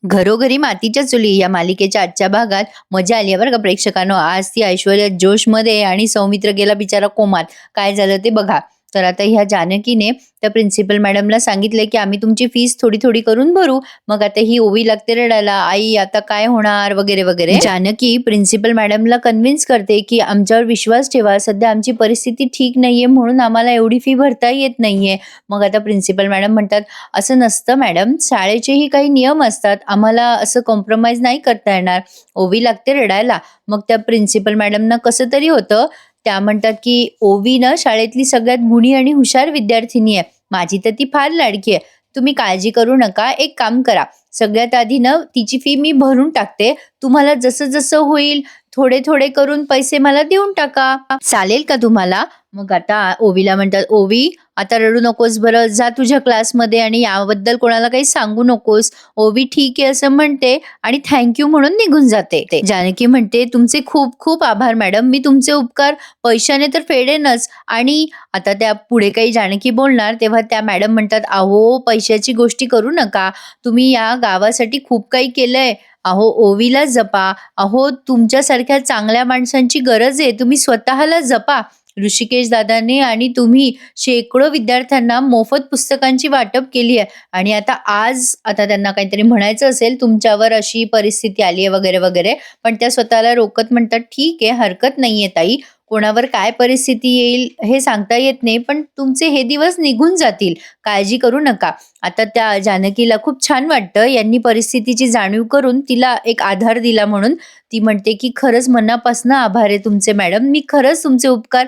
घरोघरी मातीच्या चुली या मालिकेच्या आजच्या भागात मजा आली आहे बरं का प्रेक्षकांनो. आज ती ऐश्वर्या जोशमध्ये आणि सौमित्र गेला बिचारा कोमात. काय झालं ते बघा. तर आता ह्या जानकीने त्या प्रिन्सिपल मॅडमला सांगितले की आम्ही तुमची फीस थोडी थोडी करून भरू. मग आता ही ओवी लागते रडायला, आई आता काय होणार वगैरे वगैरे. जानकी प्रिन्सिपल मॅडमला कन्व्हिन्स करते की आमच्यावर विश्वास ठेवा, सध्या आमची परिस्थिती ठीक नाहीये म्हणून आम्हाला एवढी फी भरता येत नाहीये. मग आता प्रिन्सिपल मॅडम म्हणतात, असं नसतं मॅडम, शाळेचेही काही नियम असतात, आम्हाला असं कॉम्प्रोमाइज नाही करता येणार. ओवी लागते रडायला. मग त्या प्रिन्सिपल मॅडमना कसं तरी होतं. त्या म्हणतात की ओवी ना शाळेतली सगळ्यात गुणी आणि हुशार विद्यार्थिनी आहे, माझी तर ती फार लाडकी आहे, तुम्ही काळजी करू नका, एक काम करा, सगळ्यात आधी ना तिची फी मी भरून टाकते, तुम्हाला जसं जसं होईल थोडे थोडे करून पैसे मला देऊन टाका, चालेल का तुम्हाला. मग आता ओवीला म्हणतात, ओवी आता रडू नकोस बरं, जा तुझ्या क्लासमध्ये आणि याबद्दल कोणाला काही सांगू नकोस. ओवी ठीक आहे असं म्हणते आणि थँक्यू म्हणून निघून जाते. जानकी म्हणते, तुमचे खूप खूप आभार मॅडम, मी तुमचे उपकार पैशाने तर फेडेनच. आणि आता त्या पुढे काही जानकी बोलणार तेव्हा त्या मॅडम म्हणतात, अहो पैशाची गोष्टी करू नका, तुम्ही या गावासाठी खूप काही केलंय, अहो ओवीला जपा, अहो तुमच्यासारख्या चांगल्या माणसांची गरज आहे, तुम्ही स्वतःला जपा. ऋषिकेश दादाने आणि तुम्ही शेकडो विद्यार्थ्यांना मोफत पुस्तकांची वाटप केली आहे आणि आता त्यांना काहीतरी म्हणायचं असेल, तुमच्यावर अशी परिस्थिती आली आहे वगैरे वगैरे, पण त्या स्वतःला रोकत म्हणतात, ठीक आहे हरकत नाहीये ताई, कोणावर काय परिस्थिती येईल हे सांगता येत नाही, पण तुमचे हे दिवस निघून जातील, काळजी करू नका. आता त्या जानकीला खूप छान वाटतं यांनी परिस्थितीची जाणीव करून तिला एक आधार दिला म्हणून. ती म्हणते की खरंच मनापासून आभार आहे तुमचे मॅडम, मी खरंच तुमचे उपकार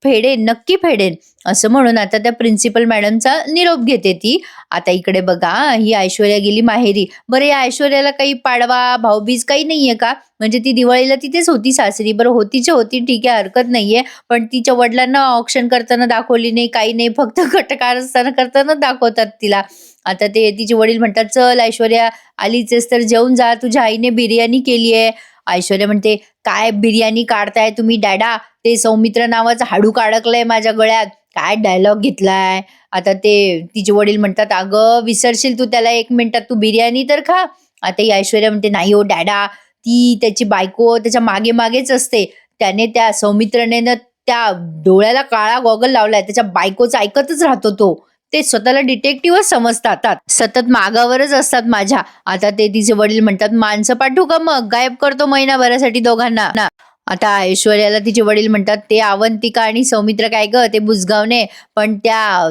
फेडेन, नक्की फेडेन, असं म्हणून आता त्या प्रिन्सिपल मॅडमचा निरोप घेते ती. आता इकडे बघा, ही ऐश्वर्या गेली माहेरी. बरं या ऐश्वर्याला काही पाडवा भाऊबीज काही नाहीये का, म्हणजे ती दिवाळीला तिथेच होती सासरी. बरं होतीच्या होती ठीक आहे हरकत नाहीये, पण तिच्या वडिलांना ऑप्शन करताना दाखवली नाही, काही नाही, फक्त कटकार असताना करताना दाखवतात तिला. आता ते तिचे वडील म्हणतात, चल ऐश्वर्या आलीचेस तर जेवून जा, तुझ्या आईने बिर्याणी केली आहे. ऐश्वर्या म्हणते, काय बिर्याणी काढताय तुम्ही डॅडा, ते सौमित्र नावाचं हाडूक अडकलंय माझ्या गळ्यात, काय डायलॉग घेतलाय. आता ते तिचे वडील म्हणतात, अगं विसरशील तू त्याला, एक मिनिटात तू बिर्याणी तर खा. आता ही ऐश्वर्या म्हणते, नाही हो डॅडा, ती त्याची बायको त्याच्या मागे मागेच असते, त्याने त्या सौमित्रने ना त्या डोळ्याला काळा गॉगल लावलाय, त्याच्या बायकोचं ऐकतच राहतो तो, ते स्वतःला डिटेक्टिव्हच समजतात, सतत मागावरच असतात माझ्या. आता ते तिचे वडील म्हणतात, माणसं पाठवू का मग, गायब करतो महिनाभरासाठी दोघांना. आता ऐश्वर्याला तिचे वडील म्हणतात, ते अवंतिका आणि सौमित्र काय ग, ते बुजगावने, पण त्या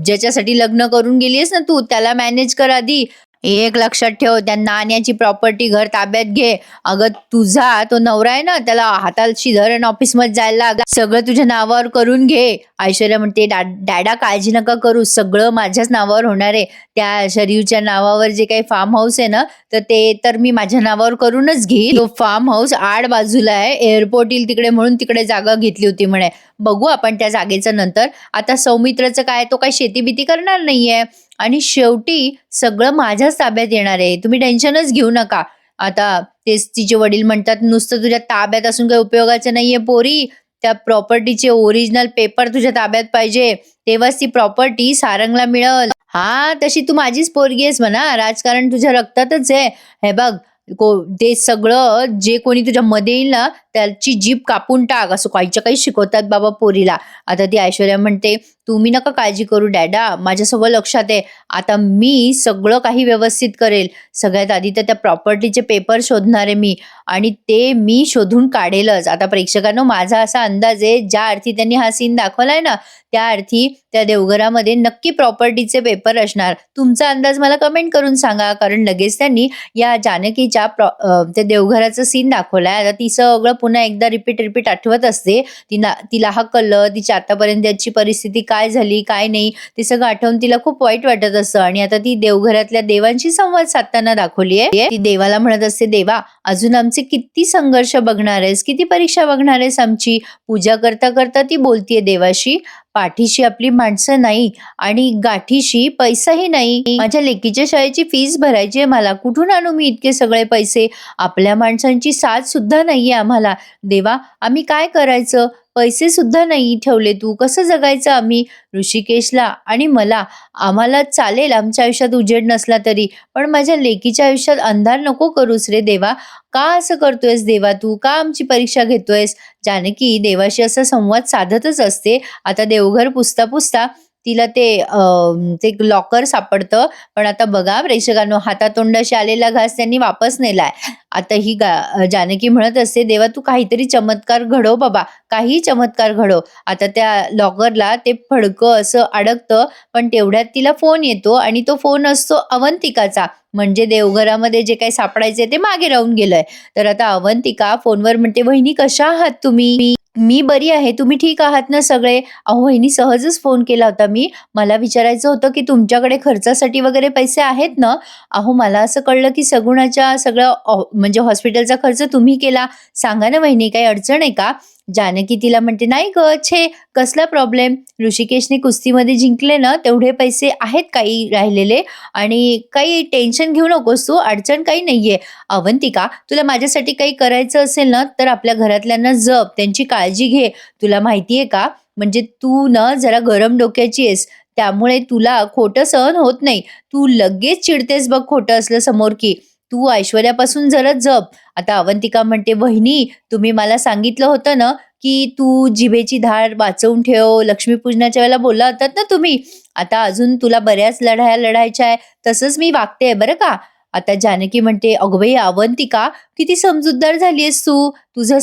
ज्याच्यासाठी लग्न करून गेलीस ना तू, त्याला मॅनेज कर आधी, एक लक्षात ठेव, त्या नाण्याची प्रॉपर्टी घर ताब्यात घे. अगं तुझा तो नवरा आहे ना, त्याला हाताशी धर आणि ऑफिसमध्ये जायला लाग, सगळं तुझ्या नावावर करून घे. ऐश्वर्या म्हणते, डॅडा काळजी नका करू, सगळं माझ्याच नावावर होणार आहे, त्या शरीरच्या नावावर जे काही फार्म हाऊस आहे ना, तर ते तर मी माझ्या नावावर करूनच घेईन. तो फार्म हाऊस आड बाजूला आहे, एअरपोर्ट येईल तिकडे म्हणून तिकडे जागा घेतली होती म्हणे, बघू आपण त्या जागेचं नंतर. आता सौमित्रचं काय, तो काय शेती बिती करणार नाहीये आणि शेवटी सगळं माझ्याच ताब्यात येणार आहे, तुम्ही टेन्शनच घेऊ नका. आता तेच तिचे वडील म्हणतात, नुसतं तुझ्या ताब्यात असून काही उपयोगाचं नाहीये पोरी, त्या प्रॉपर्टीचे ओरिजिनल पेपर तुझ्या ताब्यात पाहिजे, तेव्हाच ती प्रॉपर्टी सारंगला मिळल. हा तशी तू माझीच पोरगी आहेस म्हणा, राजकारण तुझ्या रक्तातच आहे. हे बघ, ते सगळं जे कोणी तुझ्या मध्ये येईल ना त्याची जीभ कापून टाक, असं काहीच्या काही शिकवतात बाबा पोरीला. आता ती ऐश्वर्या म्हणते, तुम्ही नका काळजी करू डॅडा, माझ्या सगळं लक्षात आहे, आता मी सगळं काही व्यवस्थित करेल. सगळ्यात आधी तर त्या प्रॉपर्टीचे पेपर शोधणार आहे मी आणि ते मी शोधून काढेलच. आता प्रेक्षकांनो, माझा असा अंदाज आहे, ज्या अर्थी त्यांनी हा सीन दाखवलाय ना, त्या अर्थी त्या देवघरामध्ये नक्की प्रॉपर्टीचे पेपर असणार. तुमचा अंदाज मला कमेंट करून सांगा, कारण लगेच त्यांनी या जानकीच्या त्या देवघराचं सीन दाखवलाय. आता ती सगळं पुन्हा एकदा रिपीट आठवत असते. तिला हकललं, तिची आतापर्यंतची परिस्थिती काय झाली काय नाही ते सगळं आठवून तिला खूप वाईट वाटत असतं. आणि आता ती देवघरातल्या देवांशी संवाद साधताना दाखवली आहे. ती देवाला म्हणत असते, देवा अजून आमचे किती संघर्ष बघणार आहेस, किती परीक्षा बघणार आहेस आमची. पूजा करता करता ती बोलतीये देवाशी, पाठीशी आपली माणसं नाही आणि गाठीशी पैसाही नाही, माझ्या लेकीच्या शाळेची फीस भरायची आहे मला, कुठून आणू मी इतके सगळे पैसे, आपल्या माणसांची साथ सुद्धा नाहीये आम्हाला. देवा आम्ही काय करायचं, पैसे सुद्धा नाही ठेवले तू, कसं जगायचं आम्ही? ऋषिकेशला आणि मला, आम्हाला चालेल आमच्या आयुष्यात उजेड नसला तरी, पण माझ्या लेकीच्या आयुष्यात अंधार नको करूस रे देवा. का असं करतोयस देवा तू? का आमची परीक्षा घेतोयस? जानकी देवाशी असा संवाद साधतच असते. आता देवघर पुसता-पुसता तिला ते लॉकर सापडतं. पण आता बघा प्रेक्षकांनो, हातातोंडाशी आलेला घास त्यांनी वापस नेलाय. आता ही जानकी म्हणत असते, "देवा तू काहीतरी चमत्कार घडव बाबा, काहीही चमत्कार घडव." आता त्या लॉकरला ते फडकं असं अडकतं, पण तेवढ्यात तिला फोन येतो आणि तो फोन असतो अवंतिकाचा. म्हणजे देवघरामध्ये जे काही सापडायचंय ते मागे राहून गेलंय. तर आता अवंतिका फोनवर म्हणते, "वहिनी कशा आहात तुम्ही?" "मी बरी आहे. तुम्ही ठीक आहात ना सगळे?" "अहो वहिनी सहजच फोन केला होता मी. मला विचारायचं होतं की तुमच्याकडे खर्चासाठी वगैरे पैसे आहेत ना?" "अहो मला असं कळलं की सगुणाच्या सगळं म्हणजे हॉस्पिटलचा खर्च तुम्ही केला. सांगा ना वहिनी काही अडचण आहे का?" जानकी तिला म्हणते, "नाही गं, छे कसला प्रॉब्लेम? ऋषिकेशने कुस्तीमध्ये जिंकले ना तेवढे पैसे आहेत काही राहिलेले आणि काही टेन्शन घेऊ नकोस तू, अडचण काही नाहीये. अवंतिका तुला माझ्यासाठी काही करायचं असेल ना तर आपल्या घरातल्यांना जप, त्यांची काळजी घे. तुला माहिती का म्हणजे तू ना जरा गरम डोक्याची आहेस. त्यामुळे तुला खोटं सहन होत नाही. तू लगेच चिडतेस बघ खोटं असलं समोर की. तू ऐश्वर्यापासून जरा जप." आता अवंतिका म्हणते, "वहिनी तुम्ही मला सांगितलं होतं ना, की तू जिभेची धार वाचवून ठेव, लक्ष्मीपूजनाच्या वेळेला बोलला होतात ना तुम्ही. आता अजून तुला बऱ्याच लढाया लढायच्या आहे. तसंच मी वागतेय बरं का." आता जानकी म्हणते, "अगं बाई अवंतिका, किती समजूतदार झाली आहेस तू. तुझं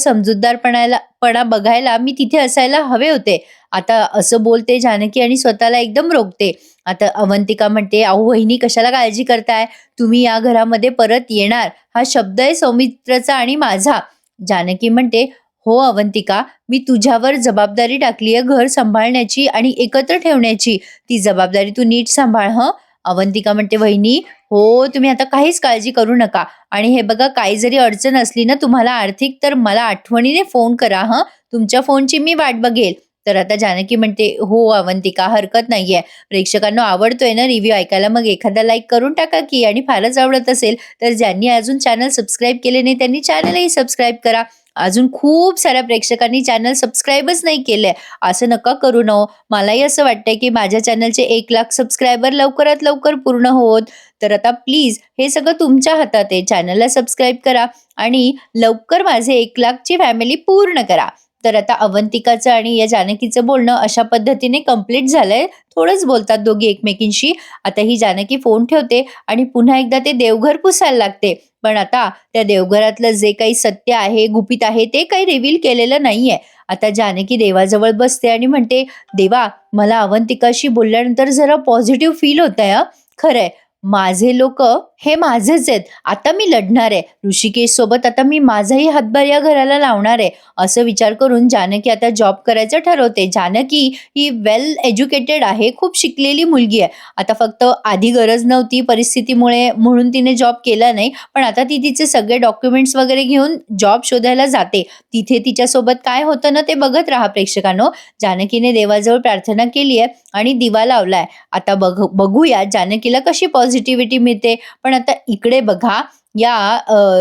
पणा बघायला मी तिथे असायला हवे होते." आता असं बोलते जानकी आणि स्वतःला एकदम रोखते. आता अवंतिका म्हणते, "अहो वहिनी कशाला काळजी करताय? तुम्ही या घरामध्ये परत येणार. हा शब्द आहे सौमित्रचा आणि माझा." जानकी म्हणते, "हो अवंतिका, मी तुझ्यावर जबाबदारी टाकली आहे घर सांभाळण्याची आणि एकत्र ठेवण्याची. ती जबाबदारी तू नीट सांभाळ हं." अवंतिका म्हणते, "वहिनी, हो, तुम्ही आता काहीच काळजी करू नका आणि हे बघा काही जरी अडचण असली ना तुम्हाला आर्थिक, तर मला आठवणीने फोन करा हं. तुमच्या फोनची मी वाट बघेल." तर आता जानकी म्हणते, "हो अवंतिका, हरकत नाहीये. प्रेक्षकांना आवडतोय ना रिव्ह्यू ऐकायला, मग एखादा लाईक करून टाका की आणि फारच आवडत असेल तर ज्यांनी अजून चॅनल सबस्क्राईब केले नाही त्यांनी चॅनलही सबस्क्राईब करा. अजून खूप साऱ्या प्रेक्षकांनी चॅनल सबस्क्राईबच नाही केलंय. असं नका करू ना हो. मलाही असं वाटतंय की माझ्या चॅनलचे 1,00,000 सबस्क्रायबर लवकरात लवकर पूर्ण होवोत. तर आता प्लीज हे सगळं तुमच्या हातात आहे. चॅनलला सबस्क्राईब करा आणि लवकर माझे 1,00,000 ची फॅमिली पूर्ण करा." तर आता अवंतिकाचं आणि या जानकीचं बोलणं अशा पद्धतीने कंप्लीट झालंय. थोडंच बोलतात दोघी एकमेकींशी. आता ही जानकी फोन ठेवते आणि पुन्हा एकदा ते देवघर पुसायला लागते. पण आता त्या देवघरातलं जे काही सत्य आहे, गुपित आहे ते काही रिव्हील केलेलं नाहीये. आता जानकी देवाजवळ बसते आणि म्हणते, "देवा, मला अवंतिकाशी बोलल्यानंतर जरा पॉझिटिव्ह फील होतंय हं. खरंय, माझे लोकं हे माझेच आहेत. आता मी लढणार आहे. ऋषिकेश सोबत आता मी माझाही हातभार या घराला लावणार आहे." असं विचार करून जानकी आता जॉब करायचं ठरवते. जानकी ही वेल एज्युकेटेड आहे, खूप शिकलेली मुलगी आहे. आता फक्त आधी गरज नव्हती परिस्थितीमुळे म्हणून तिने जॉब केला नाही. पण आता ती तिचे सगळे डॉक्युमेंट्स वगैरे घेऊन जॉब शोधायला जाते. तिथे तिच्यासोबत काय होतं ना ते बघत राहा प्रेक्षकांनो. जानकीने देवाजवळ प्रार्थना केली आहे आणि दिवा लावलाय. आता बघूया जानकीला कशी पॉझिटिव्हिटी मिळते. पण आता इकडे बघा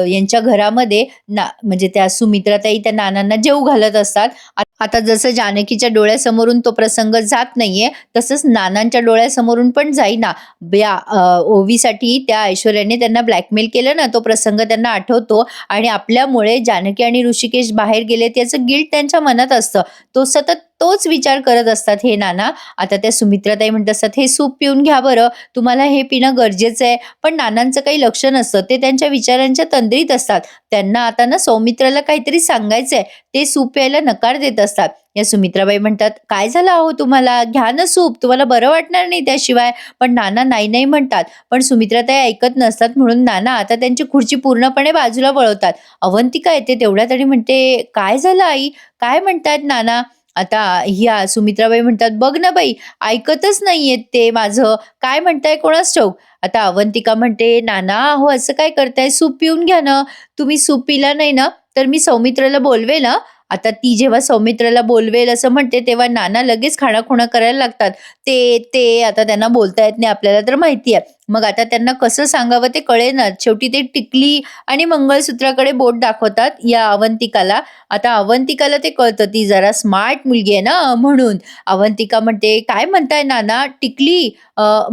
यांच्या घरामध्ये म्हणजे त्या सुमित्राताई त्या नानांना जेवू घालत असतात. आता जसं जानकीच्या डोळ्यासमोरून तो प्रसंग जात नाहीये, तसंच नानांच्या डोळ्यासमोरून पण जाईना. ओवीसाठी त्या ऐश्वर्याने त्यांना ब्लॅकमेल केलं ना, तो प्रसंग त्यांना आठवतो आणि आपल्यामुळे जानकी आणि ऋषिकेश बाहेर गेले त्याचं गिल्ट त्यांच्या मनात असतं. तो सतत तोच विचार करत असतात हे नाना. आता त्या सुमित्राताई म्हणत असतात, "हे सूप पिऊन घ्या बरं, तुम्हाला हे पिणं गरजेचं आहे." पण नानांचं काही लक्ष नसतं. ते त्यांच्या विचारांच्या तंद्रीत असतात. त्यांना आता ना सौमित्राला काहीतरी सांगायचंय. ते सूप प्यायला नकार देत असतात. या सुमित्राबाई म्हणतात, "काय झालं अहो तुम्हाला? घ्या ना सूप, तुम्हाला बरं वाटणार नाही त्याशिवाय." पण नाना नाही नाही म्हणतात. पण सुमित्राताई ऐकत नसतात म्हणून नाना आता त्यांची खुर्ची पूर्णपणे बाजूला वळवतात. अवंतिका येते तेवढ्यात आणि म्हणते, "काय झालं आई? काय म्हणतायत नाना?" आता ह्या सुमित्राबाई म्हणतात, "बघ ना बाई, ऐकतच नाहीयेत ते माझं. काय म्हणताय कोणास ठाऊक." आता अवंतिका म्हणते, "नाना अहो असं काय करताय? सूप पिऊन घ्या ना. तुम्ही सूप पिला नाही ना तर मी सौमित्राला बोलवेल हां." आता ती जेव्हा सौमित्राला बोलवेल असं म्हणते, तेव्हा नाना लगेच खाणाखुणा करायला लागतात. ते आता त्यांना बोलता येत नाही आपल्याला तर माहिती आहे. मग आता त्यांना कसं सांगावं ते कळेनाच. शेवटी ते टिकली आणि मंगळसूत्राकडे बोट दाखवतात या अवंतिकाला. आता अवंतिकाला ते कळतं, ती जरा स्मार्ट मुलगी आहे ना म्हणून. अवंतिका म्हणते, "काय म्हणताय नाना? टिकली,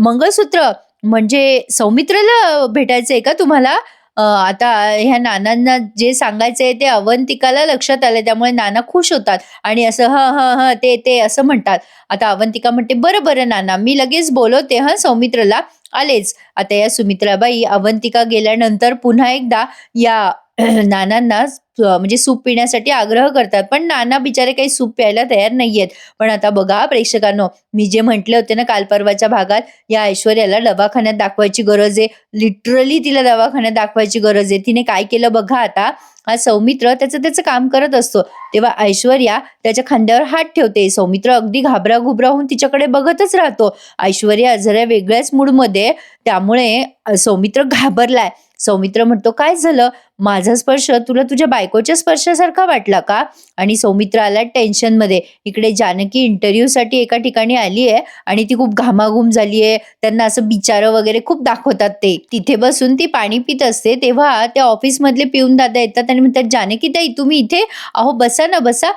मंगळसूत्र म्हणजे सौमित्राला भेटायचंय का तुम्हाला?" आता ह्या नानांना जे सांगायचंय ते अवंतिकाला लक्षात आलं. त्यामुळे नाना खुश होतात आणि असं "हं, हं, हं, ते" असं म्हणतात. आता अवंतिका म्हणते, "बरं, बरं नाना, मी लगेच बोलवते हं सौमित्रला, आलेच." आता या सुमित्राबाई अवंतिका गेल्यानंतर पुन्हा एकदा या नानांना म्हणजे सूप पिण्यासाठी आग्रह करतात. पण नाना बिचारे काही सूप प्यायला तयार नाहीयेत. पण आता बघा प्रेक्षकांनो, मी जे म्हटले होते ना काल परवाच्या भागात, या ऐश्वर्याला दवाखान्यात दाखवायची गरज आहे. लिटरली तिला दवाखान्यात दाखवायची गरज आहे. तिने काय केलं बघा आता, हा सौमित्र त्याचं त्याचं काम करत असतो. तेव्हा ऐश्वर्या त्याच्या खांद्यावर हात ठेवते. सौमित्र अगदी घाबरा-घुबरा होऊन तिच्याकडे बघतच राहतो. ऐश्वर्या जरा वेगळ्याच मूडमध्ये, त्यामुळे सौमित्र घाबरलाय. सौमित्र म्हणतो, "काय झालं? माझा स्पर्श तुला तुझ्या बायकोच्या स्पर्शासारखा वाटला का?" आणि सौमित्र आला टेन्शनमध्ये. इकडे जानकी इंटरव्ह्यूसाठी एका ठिकाणी आली आहे आणि ती खूप घामाघूम झाली आहे. त्यांना असं बिचारं वगैरे खूप दाखवतात ते. तिथे बसून ती पाणी पीत असते, तेव्हा त्या ऑफिसमधले पिऊन दादा येतात आणि म्हणतात, "जानकी ताई तुम्ही इथे? अहो बसा ना बसा.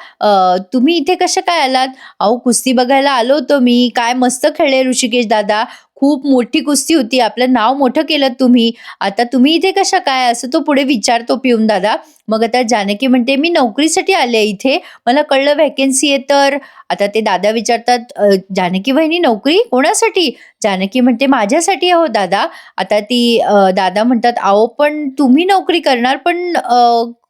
तुम्ही इथे कशा काय आलात?" "अहो कुस्ती बघायला आलो होतो मी. काय मस्त खेळले ऋषिकेश दादा. खूप मोठी कुस्ती होती. आपलं नाव मोठं केलत तुम्ही. आता तुम्ही इथे कशा काय?" असं तो पुढे विचारतो पिऊन दादा. मग आता जानकी म्हणते, "मी नोकरीसाठी आले इथे. मला कळलं व्हॅकन्सी आहे तर." आता ते दादा विचारतात, "जानकी वहिनी नोकरी? कोणासाठी?" जानकी म्हणते, "माझ्यासाठी अहो दादा." आता ती दादा म्हणतात, "अहो पण तुम्ही नोकरी करणार पण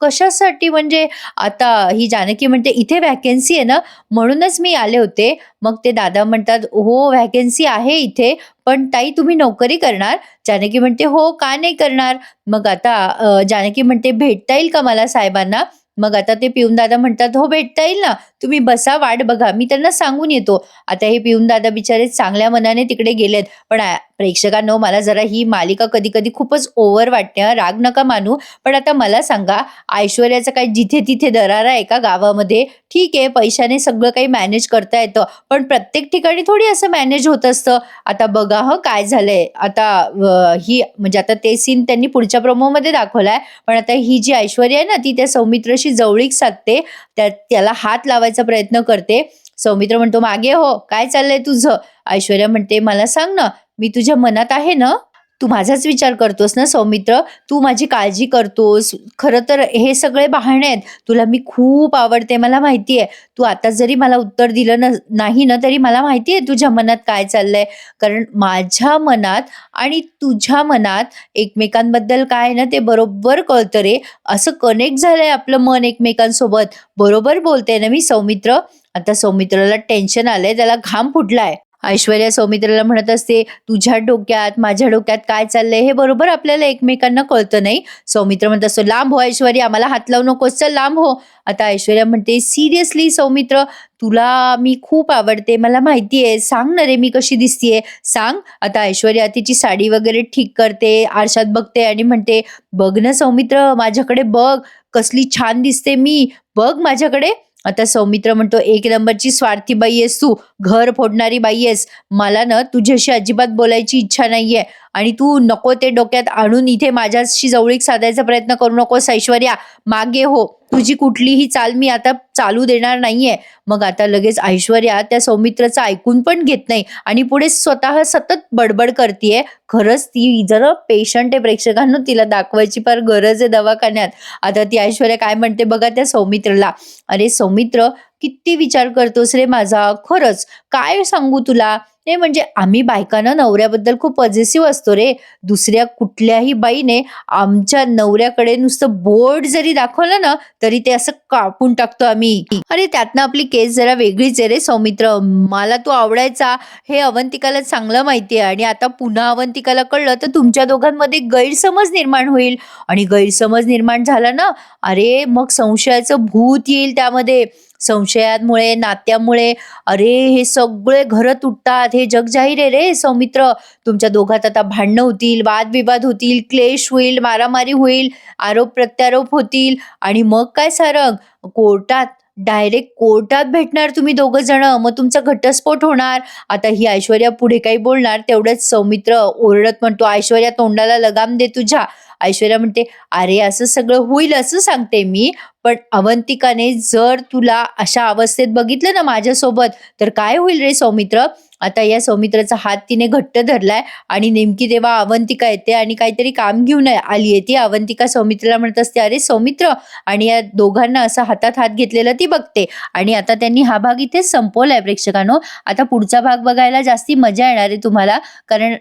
कशासाठी म्हणजे?" आता ही जानकी म्हणते, "इथे व्हॅकन्सी आहे ना, म्हणूनच मी आले होते." मग ते दादा म्हणतात, "हो व्हॅकन्सी आहे इथे, पण ताई तुम्ही नोकरी करणार?" जानकी म्हणते, "हो, का नाही करणार?" मग आता जानकी म्हणते, "भेटता येईल का मला साहेबांना?" मग आता ते पिऊन दादा म्हणतात, "हो, भेटता येईल ना. तुम्ही बसा, वाट बघा. मी त्यांना सांगून येतो." आता हे पिऊन दादा बिचारे चांगल्या मनाने तिकडे गेलेत. पण प्रेक्षकांनो, मला जरा ही मालिका कधी-कधी खूपच ओव्हर वाटते हां, राग नका मानू. पण आता मला सांगा, ऐश्वर्याचा काय जिथे-तिथे दरारा आहे का गावामध्ये? ठीक आहे, पैशाने सगळं काही मॅनेज करता येतं. पण प्रत्येक ठिकाणी थोडी असं मॅनेज होत असतं. आता बघा हं, काय झालंय. आता ही म्हणजे आता ते सीन त्यांनी पुढच्या प्रोमोमध्ये दाखवलाय. पण आता ही जी ऐश्वर्या आहे ना, ती त्या सौमित्रशी जवळीक साधते. त्याला हात लावायचा प्रयत्न करते. सौमित्र म्हणतो, "मागे हो, काय चाललंय तुझं?" ऐश्वर्या म्हणते, "मला सांग ना, मी तुझ्या मनात आहे ना? तू माझाच विचार करतोस ना सौमित्र? तू माझी काळजी करतोस. खरं तर हे सगळे बहाणे आहेत. तुला मी खूप आवडते मला माहिती आहे. तू आता जरी मला उत्तर दिलं नाही ना, तरी मला माहिती आहे तुझ्या मनात काय चाललंय. कारण माझ्या मनात आणि तुझ्या मनात एकमेकांबद्दल काय आहे ना, ते बरोबर कळतं रे. असं कनेक्ट झालंय आपलं मन एकमेकांसोबत. बरोबर बोलते ना मी सौमित्र?" आता सौमित्राला टेन्शन आलंय, त्याला घाम फुटलाय. ऐश्वर्या सौमित्राला म्हणत असते, "तुझ्या डोक्यात, माझ्या डोक्यात काय चाललंय हे बरोबर आपल्याला एकमेकांना कळतं नाही?" सौमित्र म्हणत असतो, "लांब हो ऐश्वर्या, मला हात लावू नकोस, चल लांब हो." आता ऐश्वर्या म्हणते, "सिरियसली सौमित्र, तुला मी खूप आवडते, मला माहिती आहे. सांग ना रे, मी कशी दिसतीये? सांग." आता ऐश्वर्या तिची साडी वगैरे ठीक करते, आरशात बघते आणि म्हणते, "बघ ना सौमित्र, माझ्याकडे बघ, कसली छान दिसते मी. बघ माझ्याकडे." आता सौमित्र म्हणतो, "एक नंबरची स्वार्थी बाई आहेस तू, घर फोडणारी बाई आहेस. मला ना तुझ्याशी अजिबात बोलायची इच्छा नाहीये आणि तू नको ते डोक्यात आणून इथे माझ्याशी जवळीक साधायचा प्रयत्न करू नकोस ऐश्वर्या. मागे हो. तुझी कुठलीही चाल मी आता चालू देणार नाहीये." मग आता लगेच ऐश्वर्या त्या सौमित्रचं ऐकून पण घेत नाही आणि पुढे स्वतः सतत बडबड करतीये. खरंच ती जरा पेशंट आहे प्रेक्षकांनो, तिला दाखवायची फार गरज आहे दवाखान्यात. आता ती ऐश्वर्या काय म्हणते बघा त्या सौमित्रला, "अरे सौमित्र, किती विचार करतोस रे माझा? खरंच, काय सांगू तुला? ते म्हणजे आम्ही बायकांना नवऱ्याबद्दल खूप पॉझेसिव्ह असतो रे. दुसऱ्या कुठल्याही बाईने आमच्या नवऱ्याकडे नुसतं बोट जरी दाखवलं ना, तरी ते असं कापून टाकतो आम्ही. अरे त्यातनं आपली केस जरा वेगळीच आहे रे सौमित्र. मला तू आवडायचा हे अवंतिकाला चांगलं माहिती आहे आणि आता पुन्हा अवंतिकाला कळलं तर तुमच्या दोघांमध्ये गैरसमज निर्माण होईल आणि गैरसमज निर्माण झाला ना, अरे मग संशयाचं भूत येईल त्यामध्ये. संशयामुळे, नात्यामुळे अरे हे सगळे घरं तुटतात. हे जग जाहीर आहे रे सौमित्र. तुमच्या दोघात आता भांडणं होतील, वादविवाद होतील, क्लेश होईल, मारामारी होईल, आरोप प्रत्यारोप होतील आणि मग काय सारंग, कोर्टात डायरेक्ट कोर्टात भेटणार तुम्ही दोघं जण, मग तुमचा घटस्फोट होणार. आता ही ऐश्वर्या पुढे काही बोलणार तेवढंच सौमित्र ओरडत म्हणतो, ऐश्वर्या तोंडाला लगाम दे तुझ्या. ऐश्वर्या म्हणते, अरे असं सगळं होईल असं सांगते मी, पण अवंतिकाने जर तुला अशा अवस्थेत बघितलं ना माझ्यासोबत, तर काय होईल रे सौमित्र. आता या सौमित्राचा हात तिने घट्ट धरलाय आणि नेमकी तेव्हा अवंतिका येते आणि काहीतरी काम घेऊन आली आहे. ती अवंतिका सौमित्राला म्हणत असते, अरे सौमित्र, आणि या दोघांना असं हातात हात घेतलेला ती बघते. आणि आता त्यांनी हा भाग इथेच संपवलाय प्रेक्षकांनो. आता पुढचा भाग बघायला जास्ती मजा येणार आहे तुम्हाला, कारण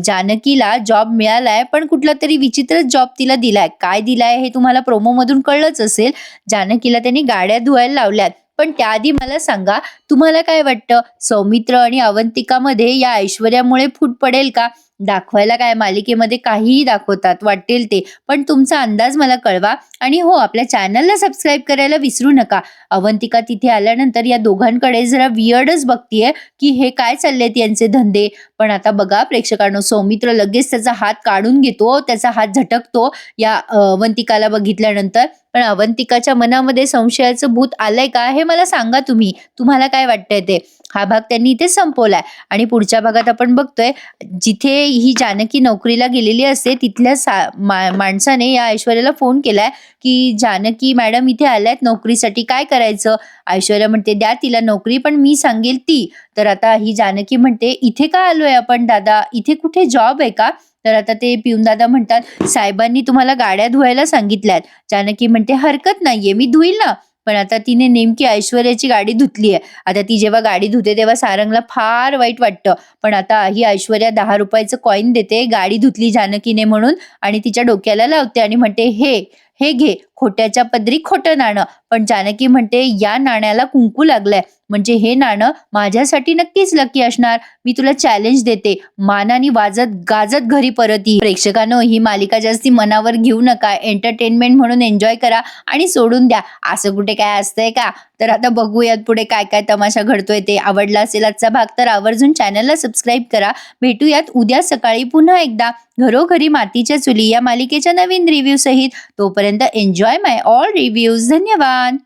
जानकीला जॉब मिळालाय, पण कुठला तरी विचित्रच जॉब तिला दिलाय. काय दिलाय हे तुम्हाला प्रोमो मधून कळलंच असेल. जानकीला त्यांनी गाड्या धुवायला लावल्यात. पण त्याआधी मला सांगा, तुम्हाला काय वाटतं, सौमित्र आणि अवंतिकामध्ये या ऐश्वर्यामुळे फूट पडेल का? दाखवायला काय, मालिकेमध्ये काहीही दाखवतात वाटेल ते, पण तुमचा अंदाज मला कळवा. आणि हो, आपल्या चॅनलला सबस्क्राईब करायला विसरू नका. अवंतिका तिथे आल्यानंतर या दोघांकडे जरा वियर्डच बघतीये की हे काय चाललेत यांचे धंदे. पण आता बघा प्रेक्षकांनो, सौमित्र लगेच त्याचा हात काढून घेतो, त्याचा हात झटकतो या अवंतिकाला बघितल्यानंतर. पण अवंतिकाच्या मनामध्ये संशयाचं भूत आलंय का हे मला सांगा तुम्ही, तुम्हाला काय वाटतंय ते. हा भाग त्यांनी इथे संपवलाय आणि पुढच्या भागात आपण बघतोय, जिथे ही जानकी नोकरीला गेलेली असते तिथल्या माणसाने या ऐश्वर्याला फोन केलाय की जानकी मॅडम इथे आल्यात नोकरीसाठी, काय करायचं. ऐश्वर्या म्हणते, द्या तिला नोकरी, पण मी सांगेल ती. तर आता ही जानकी म्हणते, इथे का आलोय आपण दादा, इथे कुठे जॉब आहे का. तर आता ते पिऊन दादा म्हणतात, साहेबांनी तुम्हाला गाड्या धुवायला सांगितल्यात. जानकी म्हणते, हरकत नाहीये, मी धुईल ना. पण आता तिने नेमकी ऐश्वर्याची गाडी धुतली आहे. आता ती जेव्हा गाडी धुते तेव्हा सारंगला फार वाईट वाटतं. पण आता ही ऐश्वर्या 10 रुपयाचं कॉईन देते गाडी धुतली जानकीने म्हणून, आणि तिच्या डोक्याला लावते आणि म्हणते, हे हे घे, खोट्याच्या पदरी खोटं नाणं. पण जानकी म्हणते, या नाण्याला कुंकू लागलंय, म्हणजे हे नाणं माझ्यासाठी नक्कीच लकी असणार. मी तुला चॅलेंज देते, मानाने वाजत गाजत घरी परत ये. प्रेक्षकांनो, ही मालिका जास्ती मनावर घेऊ नका, एंटरटेनमेंट म्हणून एन्जॉय करा आणि सोडून द्या. असं कुठे काय असतंय का. तर आता बघूयात पुढे काय काय तमाशा घडतोय ते. आवडला असेल आजचा भाग तर आवर्जून चॅनलला सबस्क्राईब करा. भेटूयात उद्या सकाळी पुन्हा एकदा घरोघरी मातीच्या चुली या मालिकेच्या नवीन रिव्ह्यू सहित. तोपर्यंत एन्जॉय माय ऑल रिव्ह्यूज. धन्यवाद.